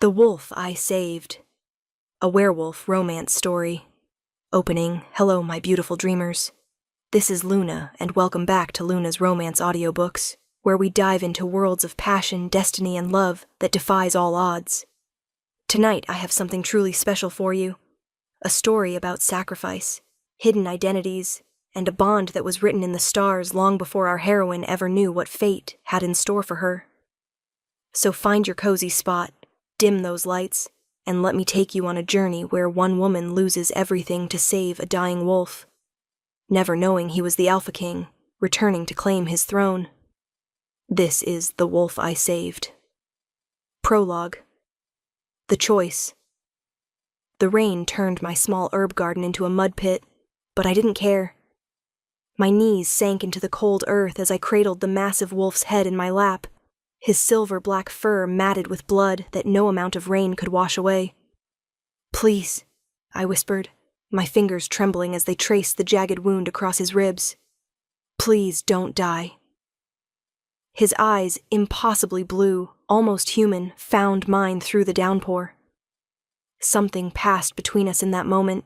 The Wolf I Saved. A werewolf romance story. Opening, hello my beautiful dreamers. This is Luna, and welcome back to Luna's Romance Audiobooks, where we dive into worlds of passion, destiny, and love that defies all odds. Tonight I have something truly special for you. A story about sacrifice, hidden identities, and a bond that was written in the stars long before our heroine ever knew what fate had in store for her. So find your cozy spot, dim those lights, and let me take you on a journey where one woman loses everything to save a dying wolf, never knowing he was the Alpha King, returning to claim his throne. This is The Wolf I Saved. Prologue. The choice. The rain turned my small herb garden into a mud pit, but I didn't care. My knees sank into the cold earth as I cradled the massive wolf's head in my lap, his silver-black fur matted with blood that no amount of rain could wash away. "Please," I whispered, my fingers trembling as they traced the jagged wound across his ribs. "Please don't die." His eyes, impossibly blue, almost human, found mine through the downpour. Something passed between us in that moment,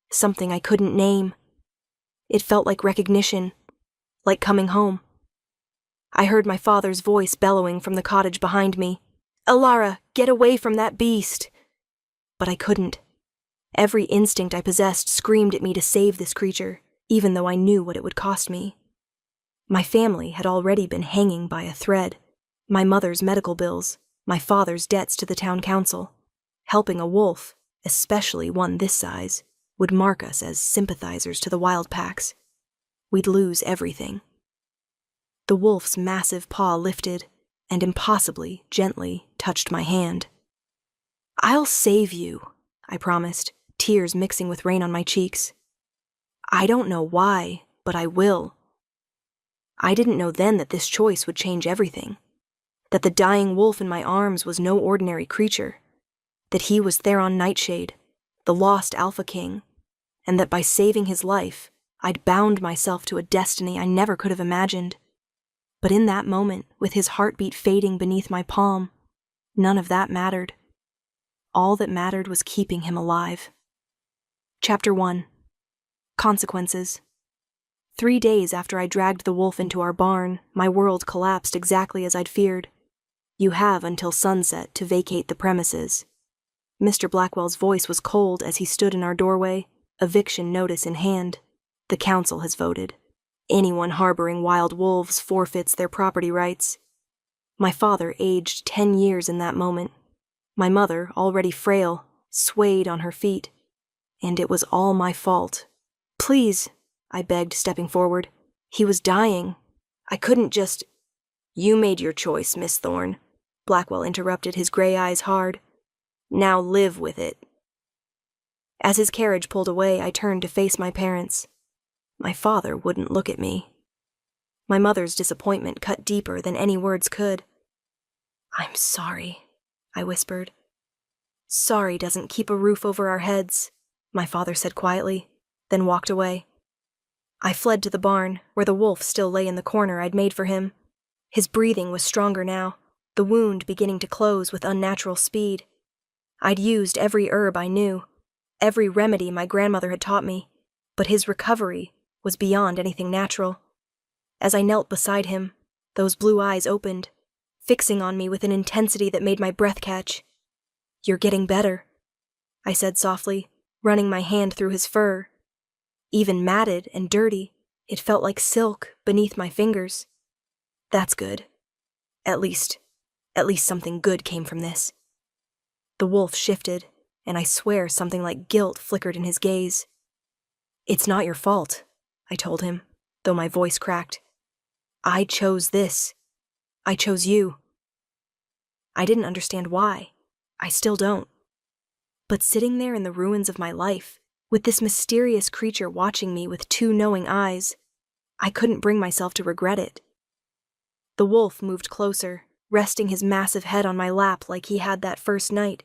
something I couldn't name. It felt like recognition, like coming home. I heard my father's voice bellowing from the cottage behind me. "Alara, get away from that beast!" But I couldn't. Every instinct I possessed screamed at me to save this creature, even though I knew what it would cost me. My family had already been hanging by a thread. My mother's medical bills, my father's debts to the town council. Helping a wolf, especially one this size, would mark us as sympathizers to the wild packs. We'd lose everything. The wolf's massive paw lifted, and impossibly, gently, touched my hand. "I'll save you," I promised, tears mixing with rain on my cheeks. "I don't know why, but I will." I didn't know then that this choice would change everything, that the dying wolf in my arms was no ordinary creature, that he was Theron Nightshade, the lost Alpha King, and that by saving his life, I'd bound myself to a destiny I never could have imagined. But in that moment, with his heartbeat fading beneath my palm, none of that mattered. All that mattered was keeping him alive. Chapter 1. Consequences. 3 days after I dragged the wolf into our barn, my world collapsed exactly as I'd feared. "You have until sunset to vacate the premises." Mr. Blackwell's voice was cold as he stood in our doorway, eviction notice in hand. "The council has voted. Anyone harboring wild wolves forfeits their property rights." My father aged 10 years in that moment. My mother, already frail, swayed on her feet. And it was all my fault. "Please," I begged, stepping forward. "He was dying. I couldn't just—" "You made your choice, Miss Thorne," Blackwell interrupted, his gray eyes hard. "Now live with it." As his carriage pulled away, I turned to face my parents. My father wouldn't look at me. My mother's disappointment cut deeper than any words could. "I'm sorry," I whispered. "Sorry doesn't keep a roof over our heads," my father said quietly, then walked away. I fled to the barn, where the wolf still lay in the corner I'd made for him. His breathing was stronger now, the wound beginning to close with unnatural speed. I'd used every herb I knew, every remedy my grandmother had taught me, but his recovery was beyond anything natural. As I knelt beside him, those blue eyes opened, fixing on me with an intensity that made my breath catch. "You're getting better," I said softly, running my hand through his fur. Even matted and dirty, it felt like silk beneath my fingers. "That's good. At least something good came from this." The wolf shifted, and I swear something like guilt flickered in his gaze. "It's not your fault," I told him, though my voice cracked. "I chose this. I chose you." I didn't understand why. I still don't. But sitting there in the ruins of my life, with this mysterious creature watching me with 2 knowing eyes, I couldn't bring myself to regret it. The wolf moved closer, resting his massive head on my lap like he had that first night.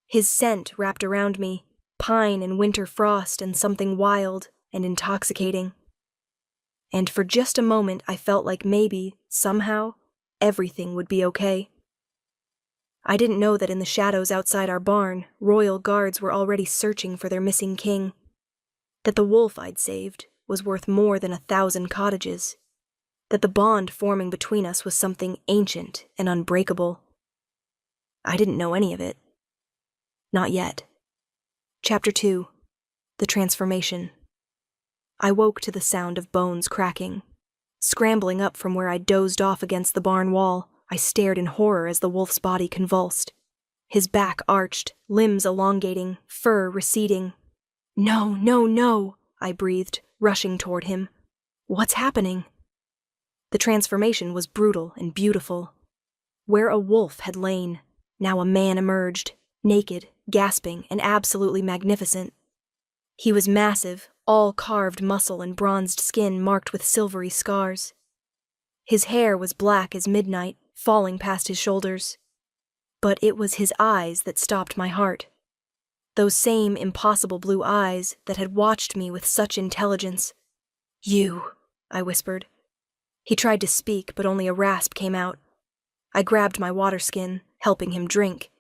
His scent wrapped around me, pine and winter frost and something wild and intoxicating. And for just a moment I felt like maybe, somehow, everything would be okay. I didn't know that in the shadows outside our barn, royal guards were already searching for their missing king. That the wolf I'd saved was worth more than 1,000 cottages. That the bond forming between us was something ancient and unbreakable. I didn't know any of it. Not yet. Chapter 2. The Transformation. I woke to the sound of bones cracking. Scrambling up from where I dozed off against the barn wall, I stared in horror as the wolf's body convulsed. His back arched, limbs elongating, fur receding. No, no, no, I breathed, rushing toward him. What's happening? The transformation was brutal and beautiful. Where a wolf had lain, now a man emerged, naked, gasping, and absolutely magnificent. He was massive, all carved muscle and bronzed skin marked with silvery scars. His hair was black as midnight, falling past his shoulders. But it was his eyes that stopped my heart. Those same impossible blue eyes that had watched me with such intelligence. "You," I whispered. He tried to speak, but only a rasp came out. I grabbed my water skin, helping him drink.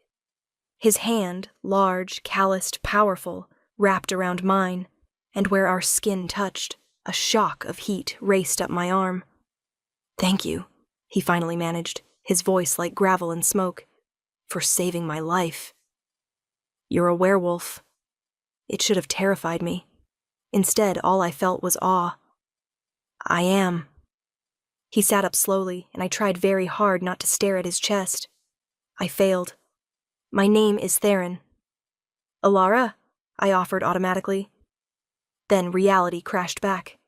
His hand, large, calloused, powerful, wrapped around mine, and where our skin touched, a shock of heat raced up my arm. "Thank you," he finally managed, his voice like gravel and smoke, "for saving my life." "You're a werewolf." It should have terrified me. Instead, all I felt was awe. "I am." He sat up slowly, and I tried very hard not to stare at his chest. I failed. "My name is Theron." "Alara?" I offered automatically. Then reality crashed back.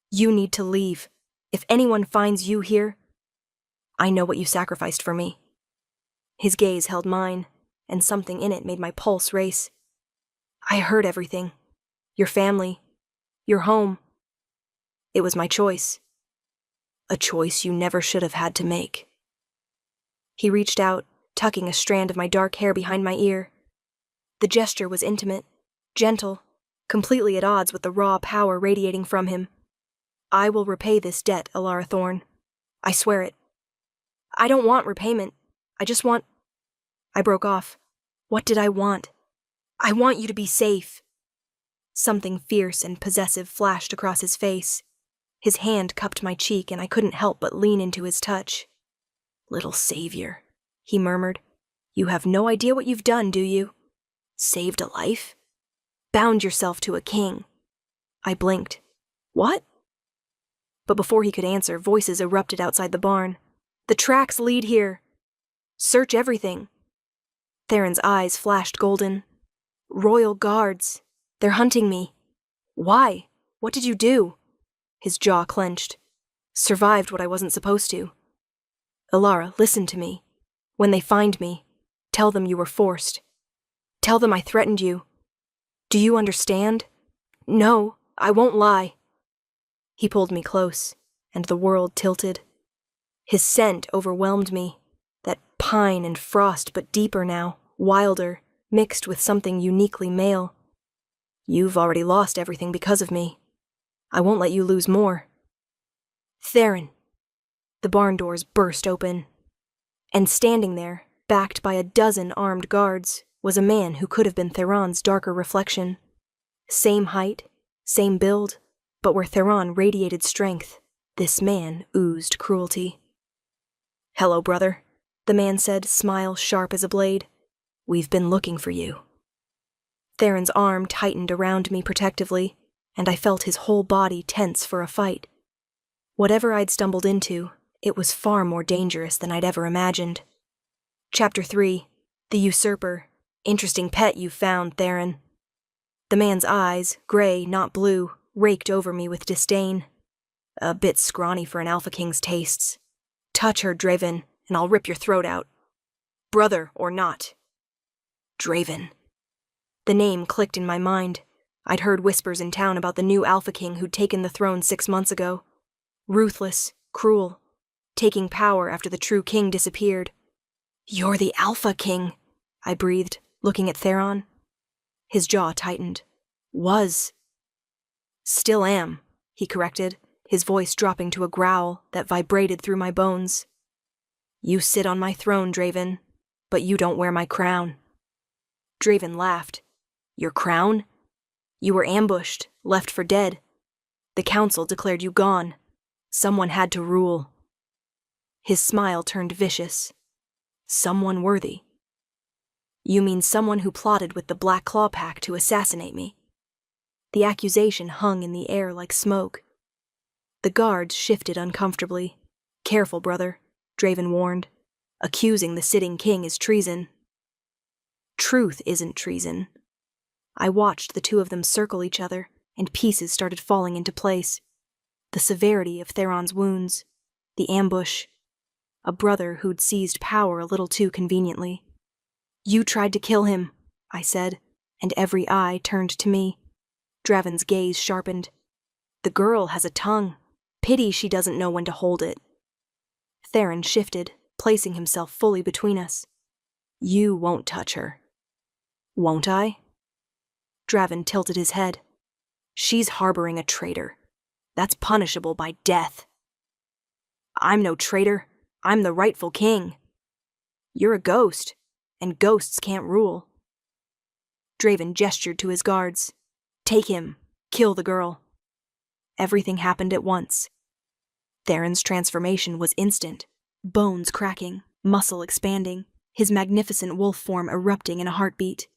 "You need to leave. If anyone finds you here, I know what you sacrificed for me." His gaze held mine, and something in it made my pulse race. "I heard everything. Your family. Your home. It was my choice. A choice you never should have had to make." He reached out, tucking a strand of my dark hair behind my ear. The gesture was intimate, gentle, completely at odds with the raw power radiating from him. "I will repay this debt, Alara Thorne. I swear it." "I don't want repayment. I just want—" I broke off. What did I want? "I want you to be safe." Something fierce and possessive flashed across his face. His hand cupped my cheek, and I couldn't help but lean into his touch. "Little savior," he murmured. "You have no idea what you've done, do you? Saved a life? Bound yourself to a king." I blinked. "What?" But before he could answer, voices erupted outside the barn. "The tracks lead here. Search everything." Theron's eyes flashed golden. "Royal guards. They're hunting me." "Why? What did you do?" His jaw clenched. "Survived what I wasn't supposed to." "Alara, listen to me. When they find me, tell them you were forced. Tell them I threatened you. Do you understand?" "No, I won't lie." He pulled me close, and the world tilted. His scent overwhelmed me, that pine and frost, but deeper now, wilder, mixed with something uniquely male. "You've already lost everything because of me. I won't let you lose more." "Theron!" The barn doors burst open. And standing there, backed by a dozen armed guards, was a man who could have been Theron's darker reflection. Same height, same build, but where Theron radiated strength, this man oozed cruelty. "Hello, brother," the man said, smile sharp as a blade. "We've been looking for you." Theron's arm tightened around me protectively, and I felt his whole body tense for a fight. Whatever I'd stumbled into, it was far more dangerous than I'd ever imagined. Chapter 3. The Usurper. Interesting pet you found, Theron. The man's eyes, gray, not blue, raked over me with disdain. "A bit scrawny for an Alpha King's tastes. Touch her, Draven, and I'll rip your throat out. Brother or not." Draven. The name clicked in my mind. I'd heard whispers in town about the new Alpha King who'd taken the throne 6 months ago. Ruthless, cruel, taking power after the true king disappeared. "You're the Alpha King," I breathed, looking at Theron. His jaw tightened. "Was." "Still am," he corrected, his voice dropping to a growl that vibrated through my bones. "You sit on my throne, Draven. but you don't wear my crown." Draven laughed. "Your crown? You were ambushed, left for dead. The council declared you gone. Someone had to rule." His smile turned vicious. "Someone worthy? You mean someone who plotted with the Black Claw Pack to assassinate me?" The accusation hung in the air like smoke. The guards shifted uncomfortably. "Careful, brother," Draven warned. "Accusing the sitting king is treason." "Truth isn't treason." I watched the two of them circle each other, and pieces started falling into place. The severity of Theron's wounds, the ambush, a brother who'd seized power a little too conveniently. "You tried to kill him," I said, and every eye turned to me. Draven's gaze sharpened. "The girl has a tongue. Pity she doesn't know when to hold it." Theron shifted, placing himself fully between us. "You won't touch her." "Won't I?" Draven tilted his head. "She's harboring a traitor. That's punishable by death." "I'm no traitor. I'm the rightful king." "You're a ghost, and ghosts can't rule." Draven gestured to his guards. "Take him. Kill the girl." Everything happened at once. Theron's transformation was instant. Bones cracking, muscle expanding, his magnificent wolf form erupting in a heartbeat.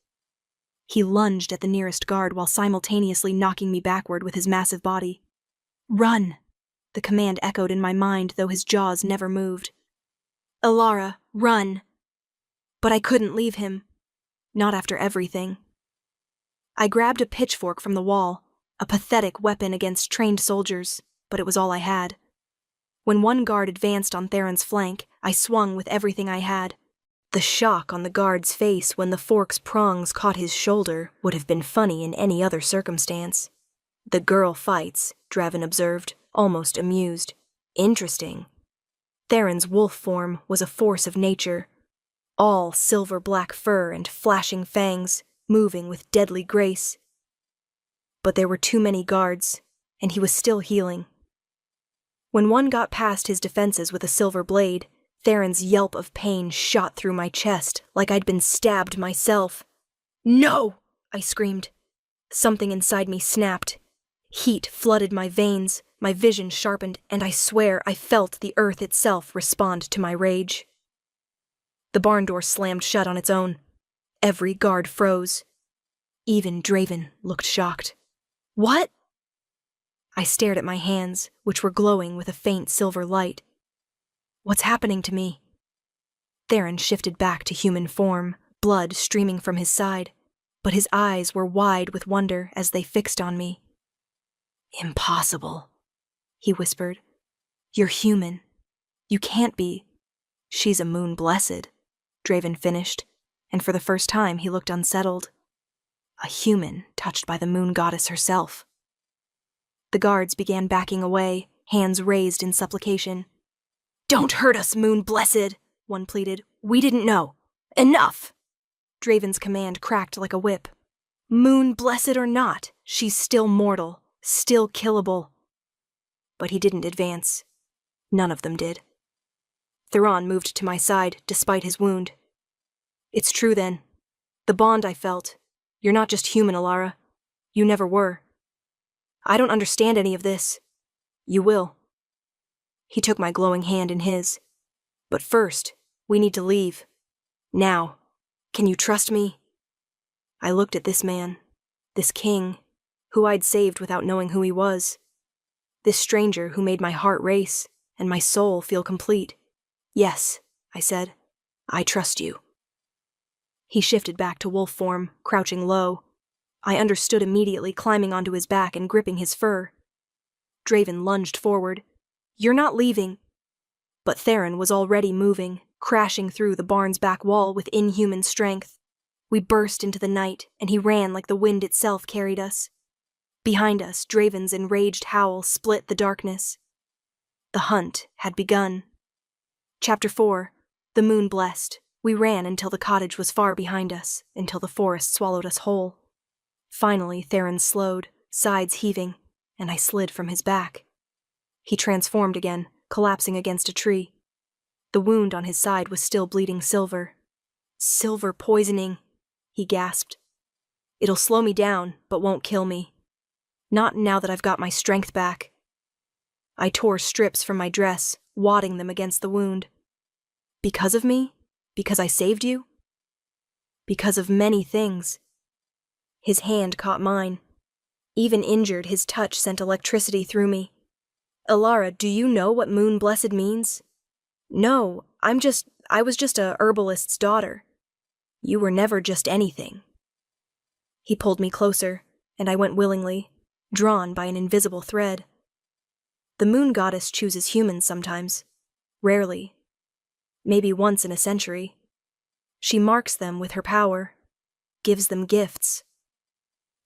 He lunged at the nearest guard while simultaneously knocking me backward with his massive body. "Run!" The command echoed in my mind, though his jaws never moved. "Alara, run!" But I couldn't leave him. Not after everything. I grabbed a pitchfork from the wall, a pathetic weapon against trained soldiers, but it was all I had. When one guard advanced on Theron's flank, I swung with everything I had. The shock on the guard's face when the fork's prongs caught his shoulder would have been funny in any other circumstance. "The girl fights," Draven observed, almost amused. "Interesting." Theron's wolf form was a force of nature, all silver-black fur and flashing fangs, moving with deadly grace. But there were too many guards, and he was still healing. When one got past his defenses with a silver blade, Theron's yelp of pain shot through my chest like I'd been stabbed myself. "No!" I screamed. Something inside me snapped. Heat flooded my veins, my vision sharpened, and I swear I felt the earth itself respond to my rage. The barn door slammed shut on its own. Every guard froze. Even Draven looked shocked. "What?" I stared at my hands, which were glowing with a faint silver light. "What's happening to me?" Theron shifted back to human form, blood streaming from his side, but his eyes were wide with wonder as they fixed on me. "Impossible," he whispered. "You're human. You can't be." "She's a moon blessed," Draven finished, and for the first time he looked unsettled. "A human touched by the moon goddess herself." The guards began backing away, hands raised in supplication. "Don't hurt us, moon blessed," one pleaded. "We didn't know. Enough!" Draven's command cracked like a whip. "Moon blessed or not, she's still mortal, still killable." But he didn't advance. None of them did. Theron moved to my side, despite his wound. "It's true, then. The bond I felt. You're not just human, Alara. You never were. I don't understand any of this. You will." He took my glowing hand in his. "But first, we need to leave. Now. Can you trust me?" I looked at this man, this king, who I'd saved without knowing who he was. This stranger who made my heart race and my soul feel complete. "Yes," I said. "I trust you." He shifted back to wolf form, crouching low. I understood immediately, climbing onto his back and gripping his fur. Draven lunged forward. "You're not leaving." But Theron was already moving, crashing through the barn's back wall with inhuman strength. We burst into the night, and he ran like the wind itself carried us. Behind us, Draven's enraged howl split the darkness. The hunt had begun. Chapter 4. The Moon Blessed. We ran until the cottage was far behind us, until the forest swallowed us whole. Finally, Theron slowed, sides heaving, and I slid from his back. He transformed again, collapsing against a tree. The wound on his side was still bleeding silver. Silver poisoning, he gasped. It'll slow me down, but won't kill me. Not now that I've got my strength back. I tore strips from my dress, wadding them against the wound. Because of me? Because I saved you? Because of many things. His hand caught mine. Even injured, his touch sent electricity through me. Ilara, do you know what moon blessed means? No, I was just a herbalist's daughter. You were never just anything. He pulled me closer, and I went willingly, drawn by an invisible thread. The moon goddess chooses humans sometimes. Rarely. Maybe once in a century. She marks them with her power, gives them gifts.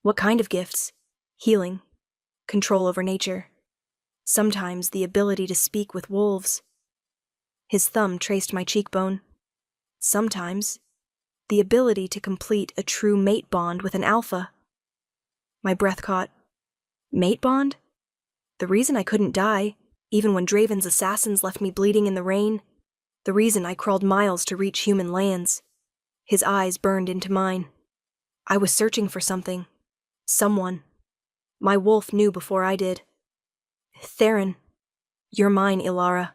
What kind of gifts? Healing, control over nature. Sometimes the ability to speak with wolves. His thumb traced my cheekbone. Sometimes the ability to complete a true mate bond with an alpha. My breath caught. Mate bond? The reason I couldn't die, even when Draven's assassins left me bleeding in the rain. The reason I crawled miles to reach human lands. His eyes burned into mine. I was searching for something. Someone. My wolf knew before I did. Theron. You're mine, Ilara.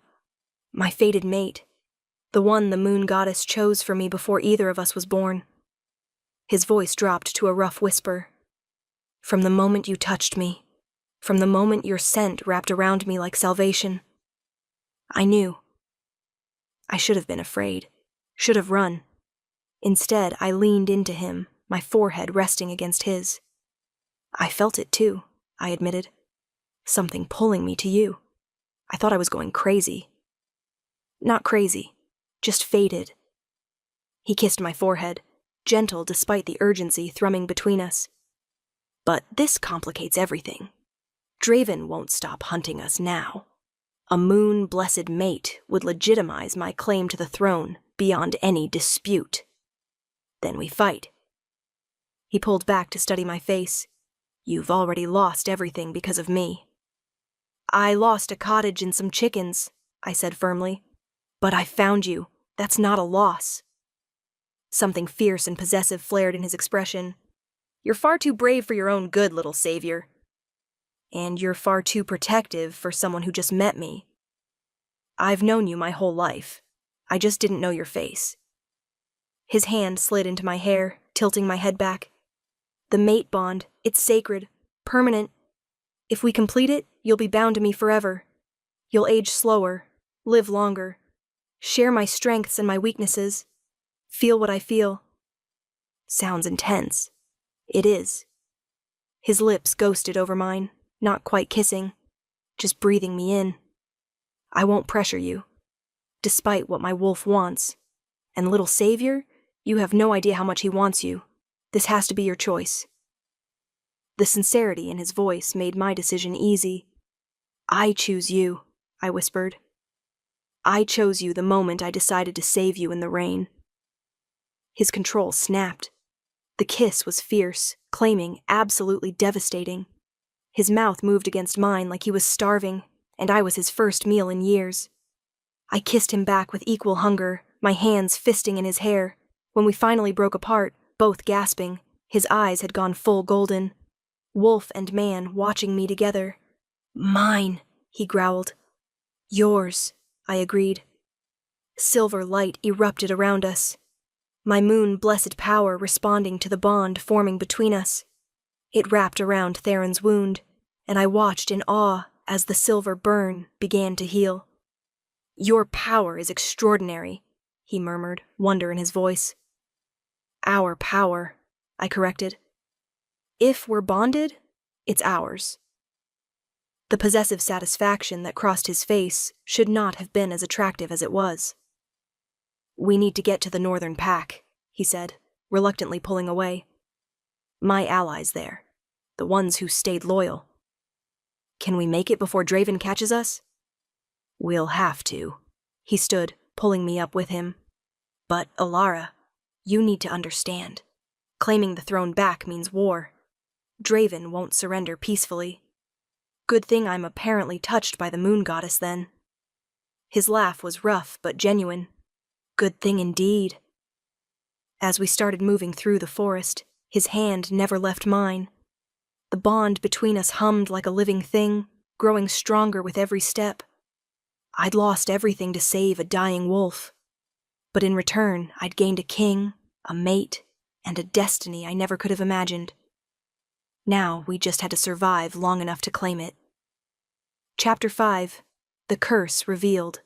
My fated mate. The one the moon goddess chose for me before either of us was born. His voice dropped to a rough whisper. From the moment you touched me, from the moment your scent wrapped around me like salvation, I knew. I should have been afraid, should have run. Instead, I leaned into him, my forehead resting against his. I felt it too, I admitted. Something pulling me to you. I thought I was going crazy. Not crazy. Just fated. He kissed my forehead, gentle despite the urgency thrumming between us. But this complicates everything. Draven won't stop hunting us now. A moon-blessed mate would legitimize my claim to the throne beyond any dispute. Then we fight. He pulled back to study my face. You've already lost everything because of me. I lost a cottage and some chickens, I said firmly. But I found you. That's not a loss. Something fierce and possessive flared in his expression. You're far too brave for your own good, little savior. And you're far too protective for someone who just met me. I've known you my whole life. I just didn't know your face. His hand slid into my hair, tilting my head back. The mate bond, it's sacred, permanent. If we complete it, you'll be bound to me forever. You'll age slower, live longer. Share my strengths and my weaknesses. Feel what I feel. Sounds intense. It is. His lips ghosted over mine, not quite kissing, just breathing me in. I won't pressure you, despite what my wolf wants. And little savior, you have no idea how much he wants you. This has to be your choice. The sincerity in his voice made my decision easy. I choose you, I whispered. I chose you the moment I decided to save you in the rain. His control snapped. The kiss was fierce, claiming, absolutely devastating. His mouth moved against mine like he was starving, and I was his first meal in years. I kissed him back with equal hunger, my hands fisting in his hair. When we finally broke apart, both gasping, his eyes had gone full golden. Wolf and man watching me together. Mine, he growled. Yours, I agreed. Silver light erupted around us. My moon-blessed power responding to the bond forming between us. It wrapped around Theron's wound, and I watched in awe as the silver burn began to heal. Your power is extraordinary, he murmured, wonder in his voice. Our power, I corrected. If we're bonded, it's ours. The possessive satisfaction that crossed his face should not have been as attractive as it was. We need to get to the northern pack, he said, reluctantly pulling away. My allies there, the ones who stayed loyal. Can we make it before Draven catches us? We'll have to. He stood, pulling me up with him. But, Ilara, you need to understand. Claiming the throne back means war. Draven won't surrender peacefully. Good thing I'm apparently touched by the moon goddess then. His laugh was rough but genuine. Good thing indeed. As we started moving through the forest, his hand never left mine. The bond between us hummed like a living thing, growing stronger with every step. I'd lost everything to save a dying wolf, but in return I'd gained a king, a mate, and a destiny I never could have imagined. Now we just had to survive long enough to claim it. Chapter 5. The Curse Revealed.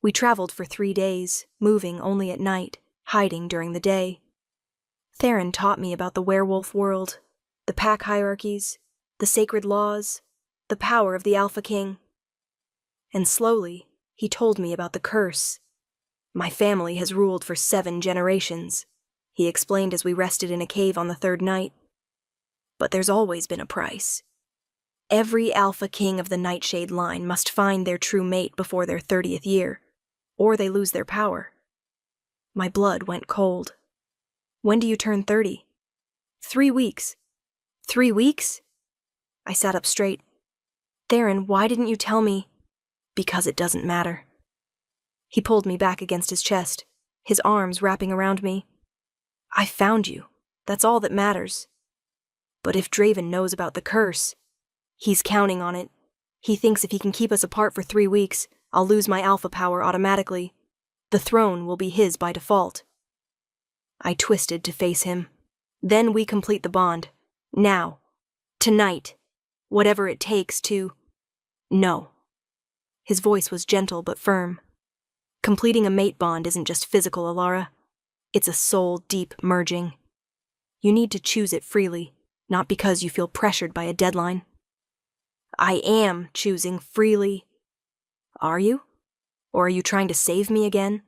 We traveled for 3 days, moving only at night, hiding during the day. Theron taught me about the werewolf world, the pack hierarchies, the sacred laws, the power of the Alpha King. And slowly, he told me about the curse. My family has ruled for 7 generations, he explained as we rested in a cave on the 3rd night. But there's always been a price. Every Alpha King of the Nightshade line must find their true mate before their 30th year, or they lose their power. My blood went cold. When do you turn 30? 3 weeks. 3 weeks? I sat up straight. Theron, why didn't you tell me? Because it doesn't matter. He pulled me back against his chest, his arms wrapping around me. I found you. That's all that matters. But if Draven knows about the curse, he's counting on it. He thinks if he can keep us apart for 3 weeks, I'll lose my alpha power automatically. The throne will be his by default. I twisted to face him. Then we complete the bond. Now. Tonight. Whatever it takes to... No. His voice was gentle but firm. Completing a mate bond isn't just physical, Alara. It's a soul-deep merging. You need to choose it freely, not because you feel pressured by a deadline. I am choosing freely. Are you? Or are you trying to save me again?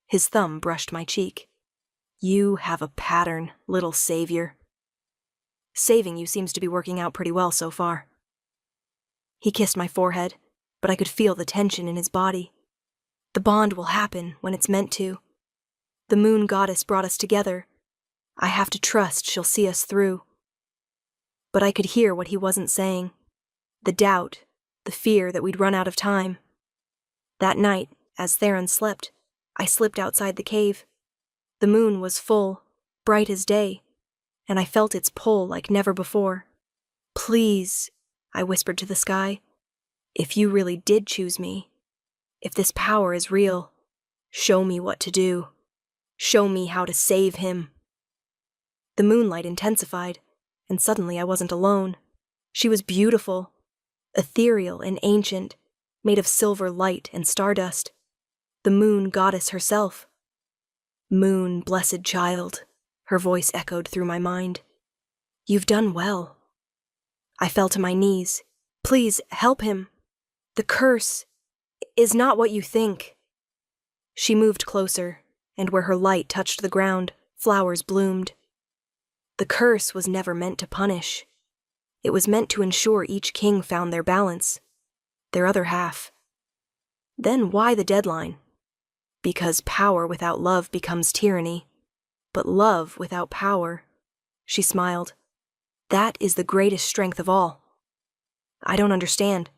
His thumb brushed my cheek. You have a pattern, little savior. Saving you seems to be working out pretty well so far. He kissed my forehead, but I could feel the tension in his body. The bond will happen when it's meant to. The moon goddess brought us together. I have to trust she'll see us through. But I could hear what he wasn't saying. The doubt, the fear that we'd run out of time. That night, as Theron slept, I slipped outside the cave. The moon was full, bright as day, and I felt its pull like never before. Please, I whispered to the sky, if you really did choose me, if this power is real, show me what to do. Show me how to save him. The moonlight intensified, and suddenly I wasn't alone. She was beautiful, ethereal and ancient, made of silver light and stardust. The moon goddess herself. Moon, blessed child, her voice echoed through my mind. You've done well. I fell to my knees. Please, help him. The curse is not what you think. She moved closer, and where her light touched the ground, flowers bloomed. The curse was never meant to punish. It was meant to ensure each king found their balance, their other half. Then why the deadline? Because power without love becomes tyranny, but love without power. She smiled. That is the greatest strength of all. I don't understand.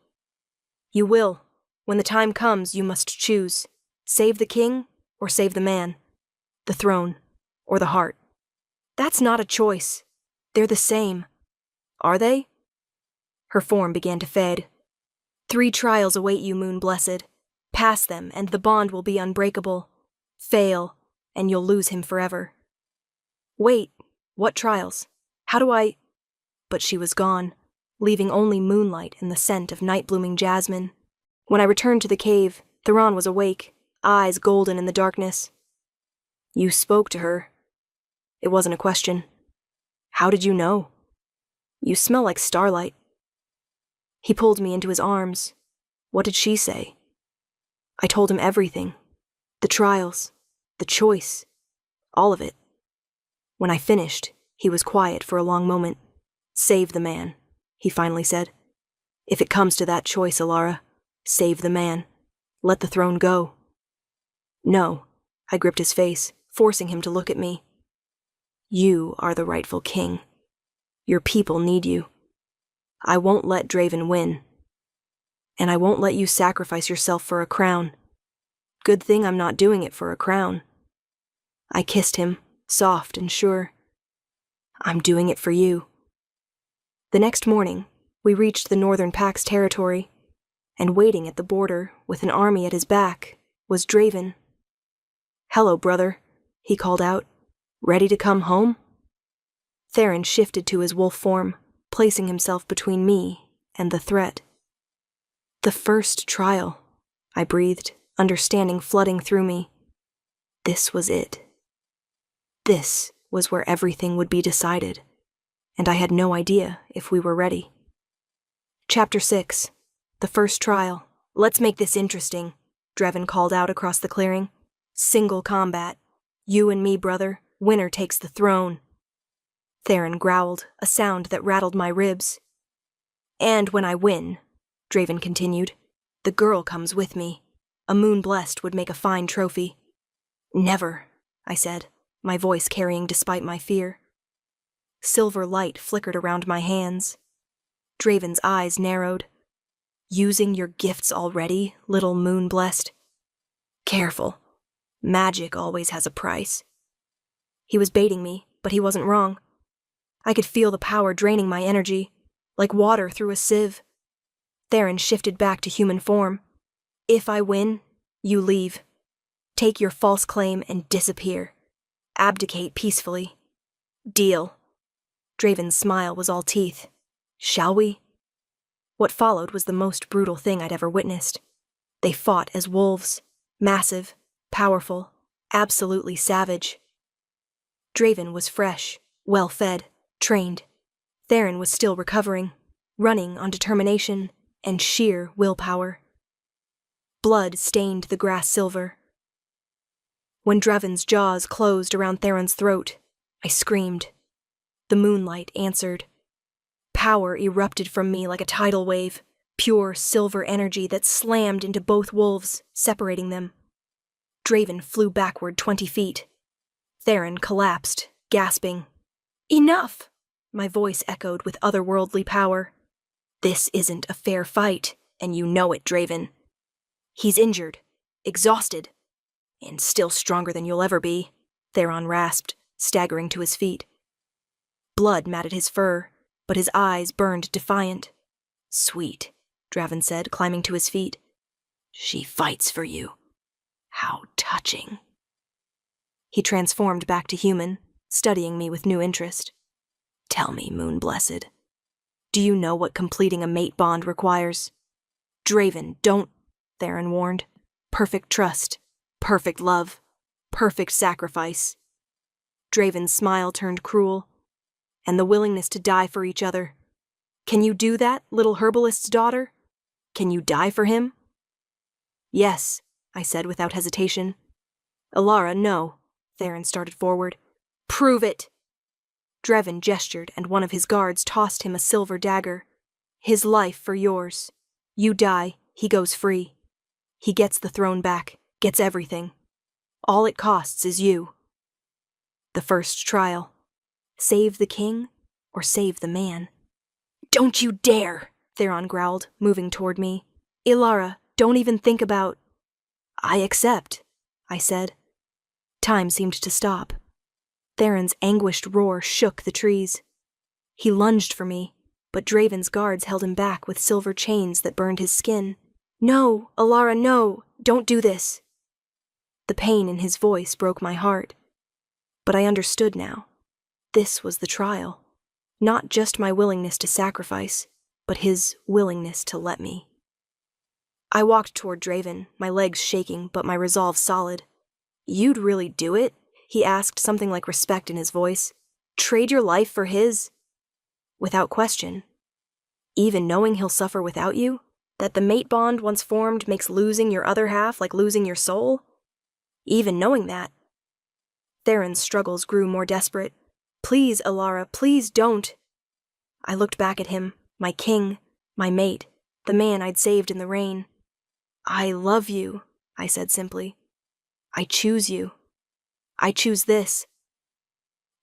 You will. When the time comes, you must choose. Save the king or save the man. The throne or the heart. That's not a choice. They're the same. Are they? Her form began to fade. 3 trials await you, Moon Blessed. Pass them, and the bond will be unbreakable. Fail, and you'll lose him forever. Wait, what trials? How do I... But she was gone, leaving only moonlight and the scent of night-blooming jasmine. When I returned to the cave, Theron was awake, eyes golden in the darkness. You spoke to her. It wasn't a question. How did you know? You smell like starlight. He pulled me into his arms. What did she say? I told him everything. The trials, the choice, all of it. When I finished, he was quiet for a long moment. Save the man, he finally said. If it comes to that choice, Alara, save the man. Let the throne go. No, I gripped his face, forcing him to look at me. You are the rightful king. Your people need you. I won't let Draven win. And I won't let you sacrifice yourself for a crown. Good thing I'm not doing it for a crown. I kissed him, soft and sure. I'm doing it for you. The next morning, we reached the Northern Pack's territory, and waiting at the border with an army at his back was Draven. Hello, brother, he called out. Ready to come home? Theron shifted to his wolf form, placing himself between me and the threat. The first trial, I breathed, understanding flooding through me. This was it. This was where everything would be decided, and I had no idea if we were ready. Chapter 6. The first trial. Let's make this interesting, Draven called out across the clearing. Single combat. You and me, brother. Winner takes the throne. Theron growled, a sound that rattled my ribs. And when I win, Draven continued, the girl comes with me. A moon blessed would make a fine trophy. Never, I said, my voice carrying despite my fear. Silver light flickered around my hands. Draven's eyes narrowed. Using your gifts already, little moon blessed? Careful. Magic always has a price. He was baiting me, but he wasn't wrong. I could feel the power draining my energy, like water through a sieve. Theron shifted back to human form. If I win, you leave. Take your false claim and disappear. Abdicate peacefully. Deal. Draven's smile was all teeth. Shall we? What followed was the most brutal thing I'd ever witnessed. They fought as wolves, massive, powerful, absolutely savage. Draven was fresh, well-fed, trained. Theron was still recovering, running on determination and sheer willpower. Blood stained the grass silver. When Draven's jaws closed around Theron's throat, I screamed. The moonlight answered. Power erupted from me like a tidal wave, pure silver energy that slammed into both wolves, separating them. Draven flew backward 20 feet. Theron collapsed, gasping. Enough! My voice echoed with otherworldly power. This isn't a fair fight, and you know it, Draven. He's injured, exhausted, and still stronger than you'll ever be, Theron rasped, staggering to his feet. Blood matted his fur, but his eyes burned defiant. Sweet, Draven said, climbing to his feet. She fights for you. How touching. He transformed back to human, studying me with new interest. Tell me, Moon Blessed, do you know what completing a mate bond requires? Draven, don't, Theron warned. Perfect trust, perfect love, perfect sacrifice. Draven's smile turned cruel, and the willingness to die for each other. Can you do that, little herbalist's daughter? Can you die for him? Yes, I said without hesitation. Ilara, no. Theron started forward. Prove it! Draven gestured, and one of his guards tossed him a silver dagger. His life for yours. You die, he goes free. He gets the throne back, gets everything. All it costs is you. The first trial. Save the king, or save the man? Don't you dare, Theron growled, moving toward me. Ilara, don't even think about... I accept, I said. Time seemed to stop. Theron's anguished roar shook the trees. He lunged for me, but Draven's guards held him back with silver chains that burned his skin. No, Ilara, no, don't do this. The pain in his voice broke my heart. But I understood now. This was the trial. Not just my willingness to sacrifice, but his willingness to let me. I walked toward Draven, my legs shaking, but my resolve solid. You'd really do it? He asked, something like respect in his voice. Trade your life for his? Without question. Even knowing he'll suffer without you? That the mate bond once formed makes losing your other half like losing your soul? Even knowing that. Theron's struggles grew more desperate. Please, Ilara, please don't. I looked back at him, my king, my mate, the man I'd saved in the rain. I love you, I said simply. I choose you. I choose this.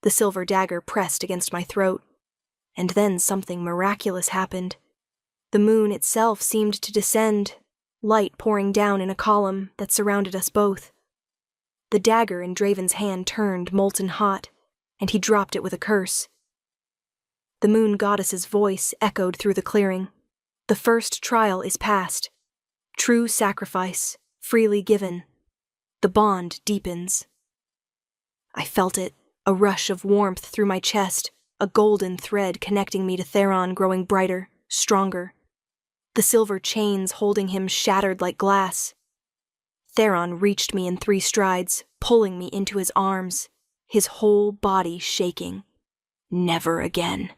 The silver dagger pressed against my throat, and then something miraculous happened. The moon itself seemed to descend, light pouring down in a column that surrounded us both. The dagger in Draven's hand turned molten hot, and he dropped it with a curse. The moon goddess's voice echoed through the clearing. The first trial is past. True sacrifice, freely given. The bond deepens. I felt it, a rush of warmth through my chest, a golden thread connecting me to Theron growing brighter, stronger. The silver chains holding him shattered like glass. Theron reached me in 3 strides, pulling me into his arms, his whole body shaking. "Never again,"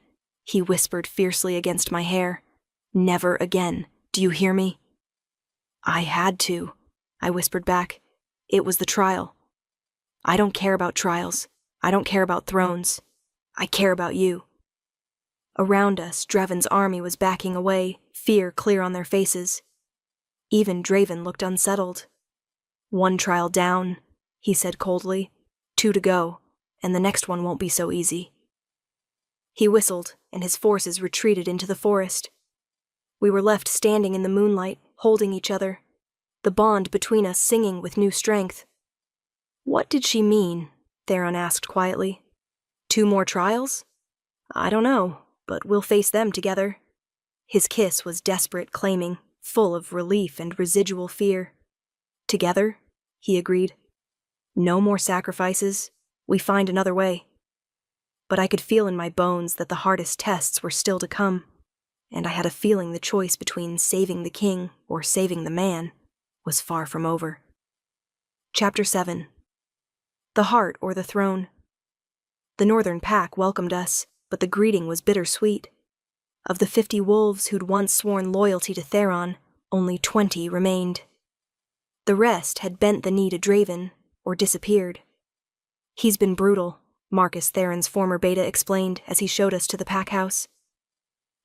he whispered fiercely against my hair. "Never again. Do you hear me?" "I had to," I whispered back. "It was the trial. I don't care about trials. I don't care about thrones. I care about you." Around us, Draven's army was backing away, fear clear on their faces. Even Draven looked unsettled. "1 trial down," he said coldly. 2 to go, and the next one won't be so easy." He whistled, and his forces retreated into the forest. We were left standing in the moonlight, holding each other, the bond between us singing with new strength. "What did she mean?" Theron asked quietly. 2 more trials? I don't know, but we'll face them together." His kiss was desperate, claiming, full of relief and residual fear. "Together?" he agreed. "No more sacrifices. We find another way." But I could feel in my bones that the hardest tests were still to come, and I had a feeling the choice between saving the king or saving the man was far from over. Chapter 7. The Heart or the Throne. The northern pack welcomed us, but the greeting was bittersweet. Of the 50 wolves who'd once sworn loyalty to Theron, only 20 remained. The rest had bent the knee to Draven, or disappeared. "He's been brutal," Marcus Theron's former beta explained as he showed us to the pack house.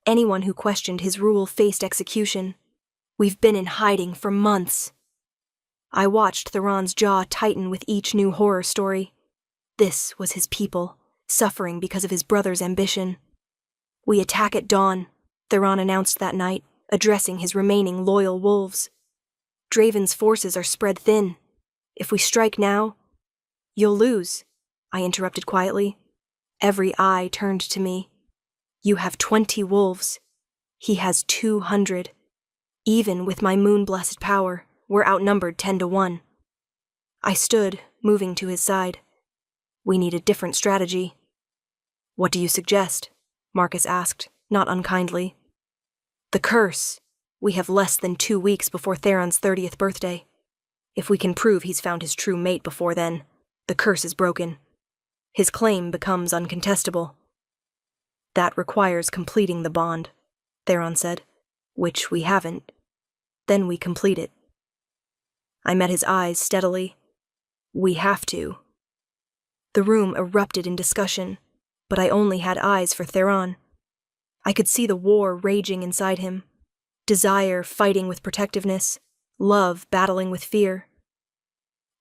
"Anyone who questioned his rule faced execution. We've been in hiding for months." I watched Theron's jaw tighten with each new horror story. This was his people, suffering because of his brother's ambition. "We attack at dawn," Theron announced that night, addressing his remaining loyal wolves. "Draven's forces are spread thin. If we strike now—" "You'll lose," I interrupted quietly. Every eye turned to me. "You have 20 wolves. He has 200. Even with my moon-blessed power, we're outnumbered 10 to 1. I stood, moving to his side. "We need a different strategy." "What do you suggest?" Marcus asked, not unkindly. "The curse. We have less than 2 weeks before Theron's 30th birthday. If we can prove he's found his true mate before then, the curse is broken. His claim becomes uncontestable." "That requires completing the bond," Theron said, "which we haven't. Then we complete it." I met his eyes steadily. "We have to." The room erupted in discussion, but I only had eyes for Theron. I could see the war raging inside him, desire fighting with protectiveness, love battling with fear.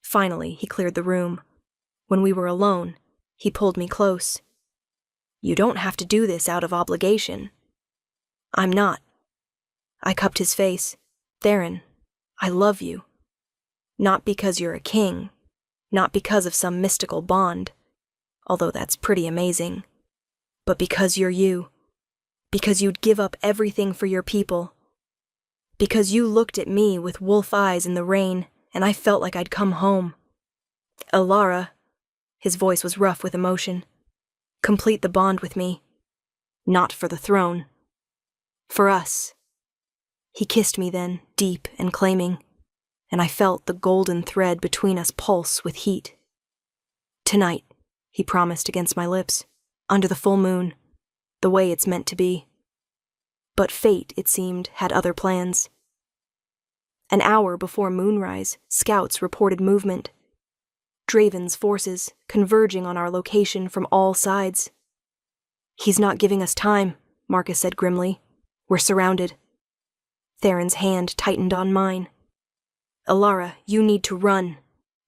Finally, he cleared the room. When we were alone, he pulled me close. "You don't have to do this out of obligation." "I'm not." I cupped his face. "Theron, I love you. Not because you're a king, not because of some mystical bond, although that's pretty amazing, but because you're you. Because you'd give up everything for your people. Because you looked at me with wolf eyes in the rain, and I felt like I'd come home. Alara," his voice was rough with emotion, "complete the bond with me. Not for the throne. For us." He kissed me then, deep and claiming, and I felt the golden thread between us pulse with heat. "Tonight," he promised against my lips, "under the full moon, the way it's meant to be." But fate, it seemed, had other plans. An hour before moonrise, scouts reported movement. Draven's forces converging on our location from all sides. "He's not giving us time," Marcus said grimly. "We're surrounded." Theron's hand tightened on mine. "Alara, you need to run.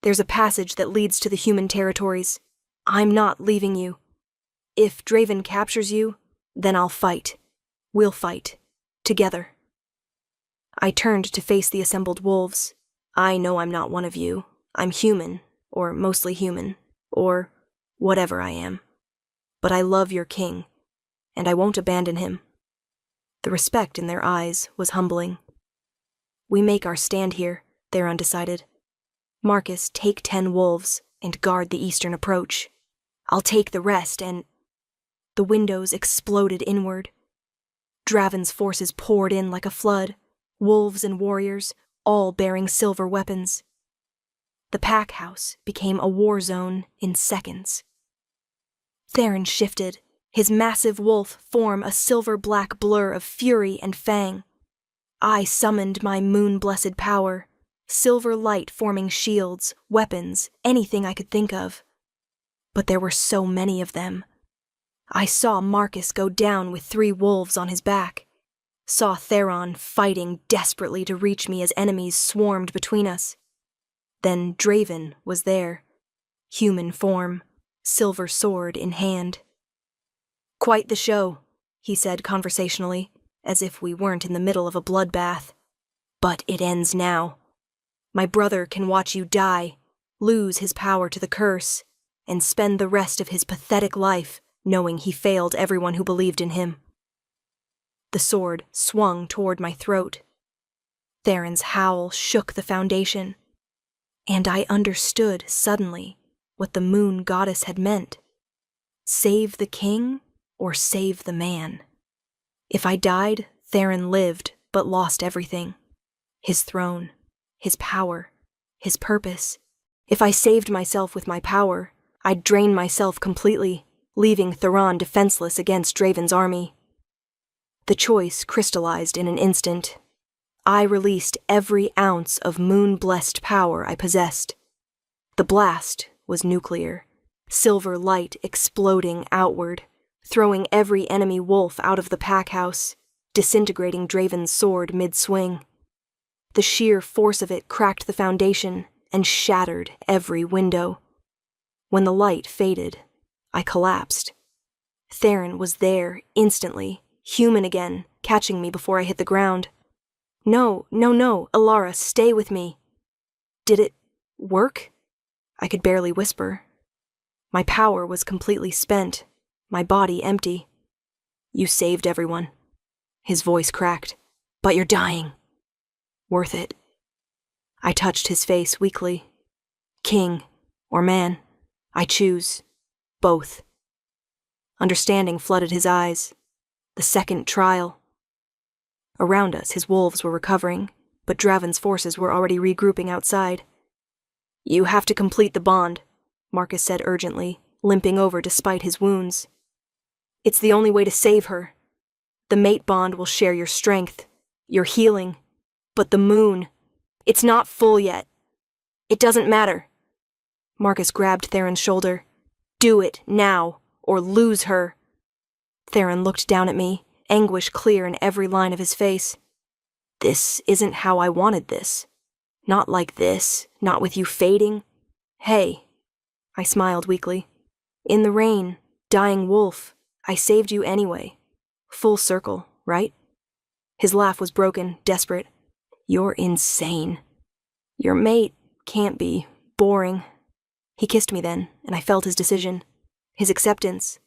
There's a passage that leads to the human territories. I'm not leaving you. If Draven captures you, then I'll fight. We'll fight. Together." I turned to face the assembled wolves. "I know I'm not one of you. I'm human, or mostly human, or whatever I am. But I love your king, and I won't abandon him." The respect in their eyes was humbling. "We make our stand here," Theron decided. "Marcus, take 10 wolves and guard the eastern approach. I'll take the rest and—" The windows exploded inward. Draven's forces poured in like a flood, wolves and warriors, all bearing silver weapons. The pack house became a war zone in seconds. Theron shifted, his massive wolf form a silver-black blur of fury and fang. I summoned my moon-blessed power, silver light forming shields, weapons, anything I could think of. But there were so many of them. I saw Marcus go down with 3 wolves on his back, saw Theron fighting desperately to reach me as enemies swarmed between us. Then Draven was there, human form, silver sword in hand. "Quite the show," he said conversationally, as if we weren't in the middle of a bloodbath. "But it ends now. My brother can watch you die, lose his power to the curse, and spend the rest of his pathetic life knowing he failed everyone who believed in him." The sword swung toward my throat. Theron's howl shook the foundation, and I understood suddenly what the moon goddess had meant. Save the king or save the man. If I died, Theron lived but lost everything. His throne, his power, his purpose. If I saved myself with my power, I'd drain myself completely, leaving Theron defenseless against Draven's army. The choice crystallized in an instant. I released every ounce of moon-blessed power I possessed. The blast was nuclear, silver light exploding outward, throwing every enemy wolf out of the pack house, disintegrating Draven's sword mid-swing. The sheer force of it cracked the foundation and shattered every window. When the light faded, I collapsed. Theron was there instantly, human again, catching me before I hit the ground. No, Alara, stay with me." Did it work? I could barely whisper. My power was completely spent, my body empty. "You saved everyone." His voice cracked. "But you're dying." "Worth it." I touched his face weakly. "King or man, I choose both." Understanding flooded his eyes. The second trial. Around us, his wolves were recovering, but Draven's forces were already regrouping outside. "You have to complete the bond," Marcus said urgently, limping over despite his wounds. "It's the only way to save her. The mate bond will share your strength, your healing. But the moon, it's not full yet. It doesn't matter." Marcus grabbed Theron's shoulder. "Do it now, or lose her." Theron looked down at me, anguish clear in every line of his face. "This isn't how I wanted this. Not like this, not with you fading. Hey." I smiled weakly. "In the rain, dying wolf, I saved you anyway. Full circle, right?" His laugh was broken, desperate. "You're insane. Your mate can't be boring." He kissed me then, and I felt his decision, his acceptance.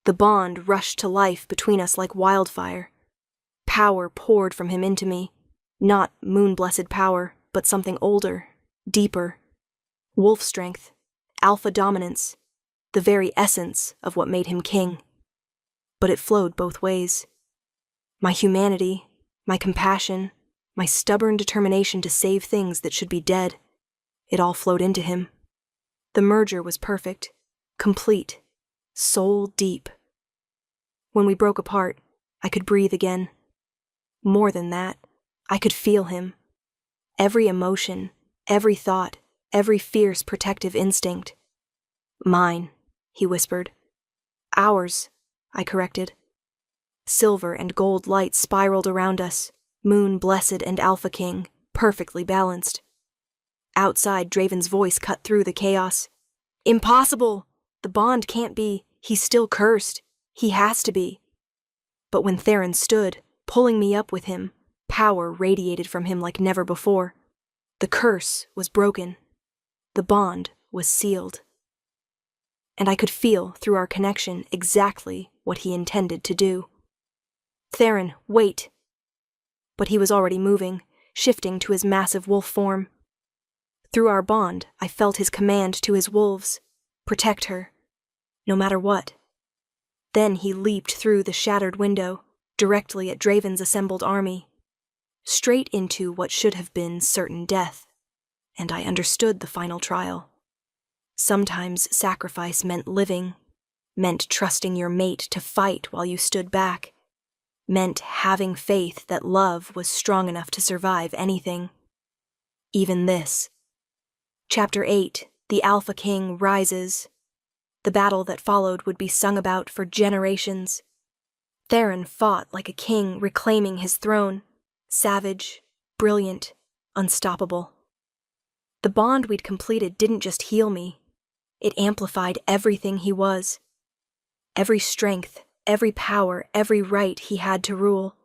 The bond rushed to life between us like wildfire. Power poured from him into me, not moon-blessed power, but something older, deeper. Wolf strength, alpha dominance, the very essence of what made him king. But it flowed both ways. My humanity, my compassion, my stubborn determination to save things that should be dead, it all flowed into him. The merger was perfect, complete, soul deep. When we broke apart, I could breathe again. More than that, I could feel him. Every emotion, every thought, every fierce protective instinct. "Mine," he whispered. "Ours," I corrected. Silver and gold light spiraled around us, moon blessed and alpha king, perfectly balanced. Outside, Draven's voice cut through the chaos. "Impossible! The bond can't be. He's still cursed. He has to be." But when Theron stood, pulling me up with him, power radiated from him like never before. The curse was broken. The bond was sealed. And I could feel through our connection exactly what he intended to do. "Theron, wait!" But he was already moving, shifting to his massive wolf form. Through our bond, I felt his command to his wolves: protect her, no matter what. Then he leaped through the shattered window, directly at Draven's assembled army, straight into what should have been certain death, and I understood the final trial. Sometimes sacrifice meant living, meant trusting your mate to fight while you stood back, meant having faith that love was strong enough to survive anything. Even this. Chapter 8, The Alpha King Rises. The battle that followed would be sung about for generations. Theron fought like a king reclaiming his throne, savage, brilliant, unstoppable. The bond we'd completed didn't just heal me. It amplified everything he was. Every strength, every power, every right he had to rule.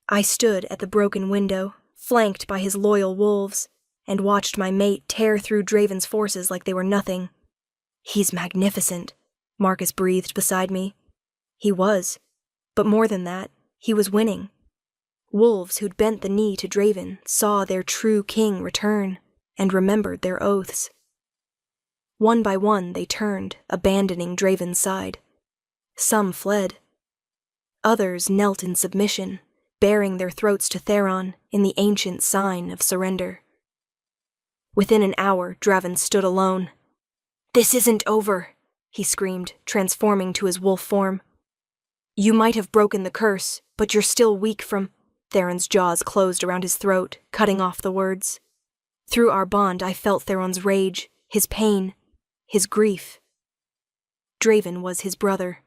I stood at the broken window, flanked by his loyal wolves, and watched my mate tear through Draven's forces like they were nothing. "He's magnificent," Marcus breathed beside me. He was. But more than that, he was winning. Wolves who'd bent the knee to Draven saw their true king return and remembered their oaths. One by one they turned, abandoning Draven's side. Some fled. Others knelt in submission, baring their throats to Theron in the ancient sign of surrender. Within an hour, Draven stood alone. "This isn't over," he screamed, transforming to his wolf form. "You might have broken the curse, but you're still weak from—" Theron's jaws closed around his throat, cutting off the words. Through our bond, I felt Theron's rage, his pain, his grief. Draven was his brother.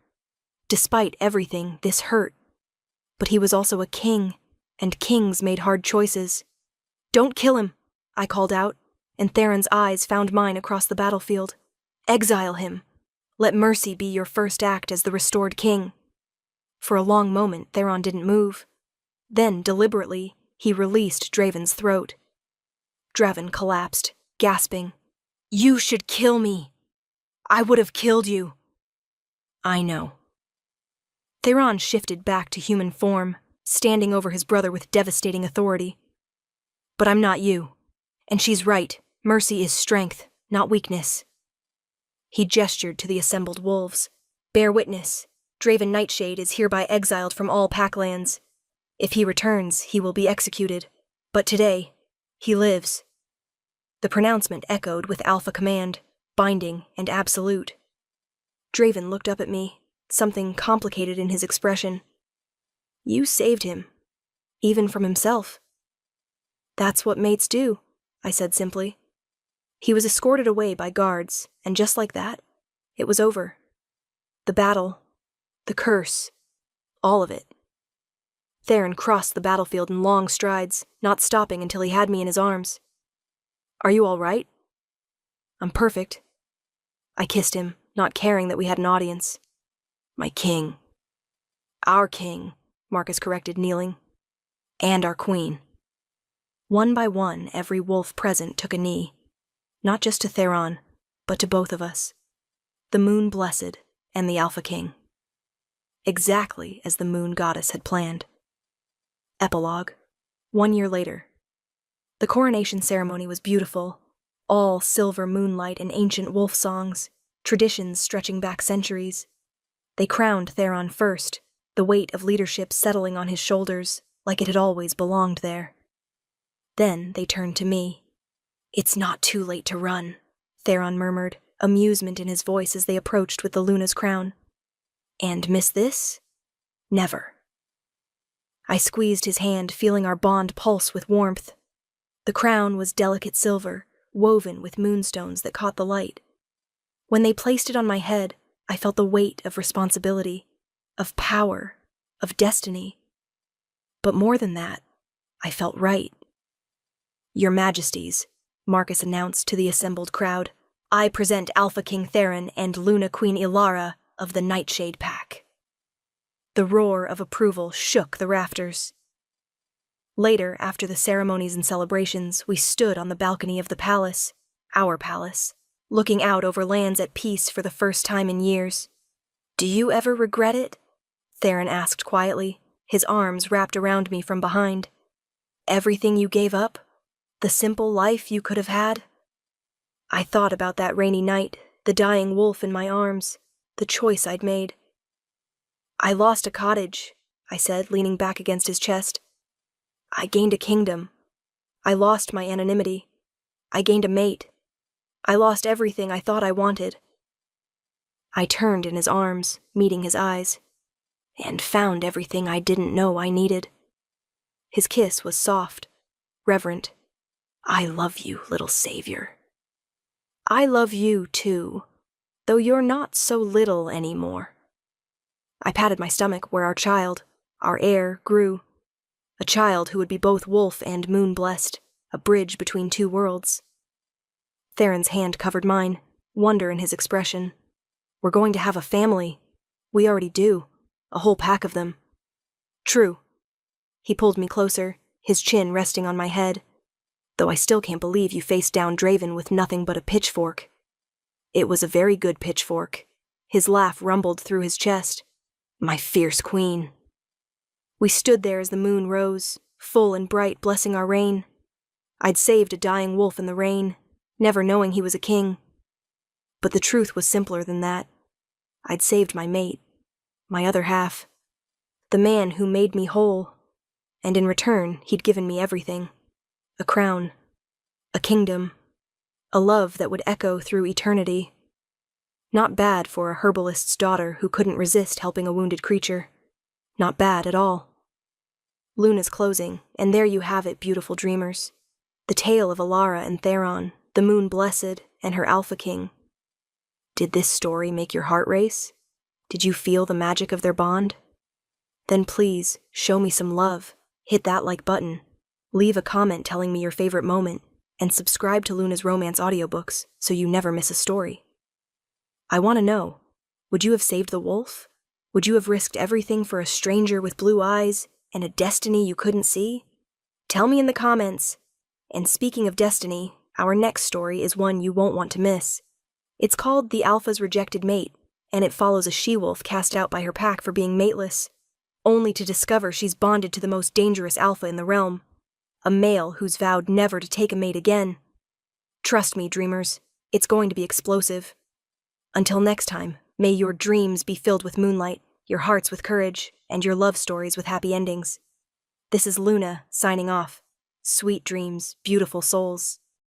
Despite everything, this hurt. But he was also a king, and kings made hard choices. "Don't kill him," I called out, and Theron's eyes found mine across the battlefield. "Exile him. Let mercy be your first act as the restored king." For a long moment, Theron didn't move. Then, deliberately, he released Draven's throat. Draven collapsed, gasping. "You should kill me. I would have killed you." "I know." Theron shifted back to human form, standing over his brother with devastating authority. "But I'm not you. And she's right. Mercy is strength, not weakness." He gestured to the assembled wolves. "Bear witness. Draven Nightshade is hereby exiled from all Packlands. If he returns, he will be executed. But today, he lives." The pronouncement echoed with alpha command, binding and absolute. Draven looked up at me, something complicated in his expression. "You saved him, even from himself." "That's what mates do," I said simply. He was escorted away by guards, and just like that, it was over. The battle, the curse, all of it. Theron crossed the battlefield in long strides, not stopping until he had me in his arms. "Are you all right?" "I'm perfect." I kissed him, not caring that we had an audience. "My king." "Our king," Marcus corrected, kneeling. "And our queen." One by one, every wolf present took a knee. Not just to Theron, but to both of us. The moon blessed, and the Alpha King. Exactly as the moon goddess had planned. Epilogue. 1 year later. The coronation ceremony was beautiful, all silver moonlight and ancient wolf songs, traditions stretching back centuries. They crowned Theron first, the weight of leadership settling on his shoulders, like it had always belonged there. Then they turned to me. "It's not too late to run," Theron murmured, amusement in his voice as they approached with the Luna's crown. "And miss this? Never." I squeezed his hand, feeling our bond pulse with warmth. The crown was delicate silver, woven with moonstones that caught the light. When they placed it on my head, I felt the weight of responsibility, of power, of destiny. But more than that, I felt right. "Your Majesties," Marcus announced to the assembled crowd, "I present Alpha King Theron and Luna Queen Ilara of the Nightshade Pack." The roar of approval shook the rafters. Later, after the ceremonies and celebrations, we stood on the balcony of the palace, our palace, looking out over lands at peace for the first time in years. Do you ever regret it? Theron asked quietly, his arms wrapped around me from behind. Everything you gave up? The simple life you could have had? I thought about that rainy night, the dying wolf in my arms, the choice I'd made. I lost a cottage, I said, leaning back against his chest. I gained a kingdom. I lost my anonymity. I gained a mate. I lost everything I thought I wanted. I turned in his arms, meeting his eyes, and found everything I didn't know I needed. His kiss was soft, reverent. I love you, little savior. I love you, too, though you're not so little anymore. I patted my stomach where our heir, grew. A child who would be both wolf and moon-blessed, a bridge between two worlds. Theron's hand covered mine, wonder in his expression. We're going to have a family. We already do. A whole pack of them. True. He pulled me closer, his chin resting on my head, though I still can't believe you faced down Draven with nothing but a pitchfork. It was a very good pitchfork. His laugh rumbled through his chest. My fierce queen. We stood there as the moon rose, full and bright, blessing our reign. I'd saved a dying wolf in the rain, never knowing he was a king. But the truth was simpler than that. I'd saved my mate, my other half, the man who made me whole, and in return he'd given me everything. A crown, a kingdom, a love that would echo through eternity. Not bad for a herbalist's daughter who couldn't resist helping a wounded creature. Not bad at all. Luna's closing, and there you have it, beautiful dreamers. The tale of Alara and Theron, the moon blessed, and her alpha king. Did this story make your heart race? Did you feel the magic of their bond? Then please, show me some love. Hit that like button. Leave a comment telling me your favorite moment, and subscribe to Luna's Romance audiobooks so you never miss a story. I want to know, would you have saved the wolf? Would you have risked everything for a stranger with blue eyes and a destiny you couldn't see? Tell me in the comments. And speaking of destiny, our next story is one you won't want to miss. It's called The Alpha's Rejected Mate, and it follows a she-wolf cast out by her pack for being mateless, only to discover she's bonded to the most dangerous alpha in the realm, a male who's vowed never to take a mate again. Trust me, dreamers, it's going to be explosive. Until next time, may your dreams be filled with moonlight, your hearts with courage, and your love stories with happy endings. This is Luna, signing off. Sweet dreams, beautiful souls.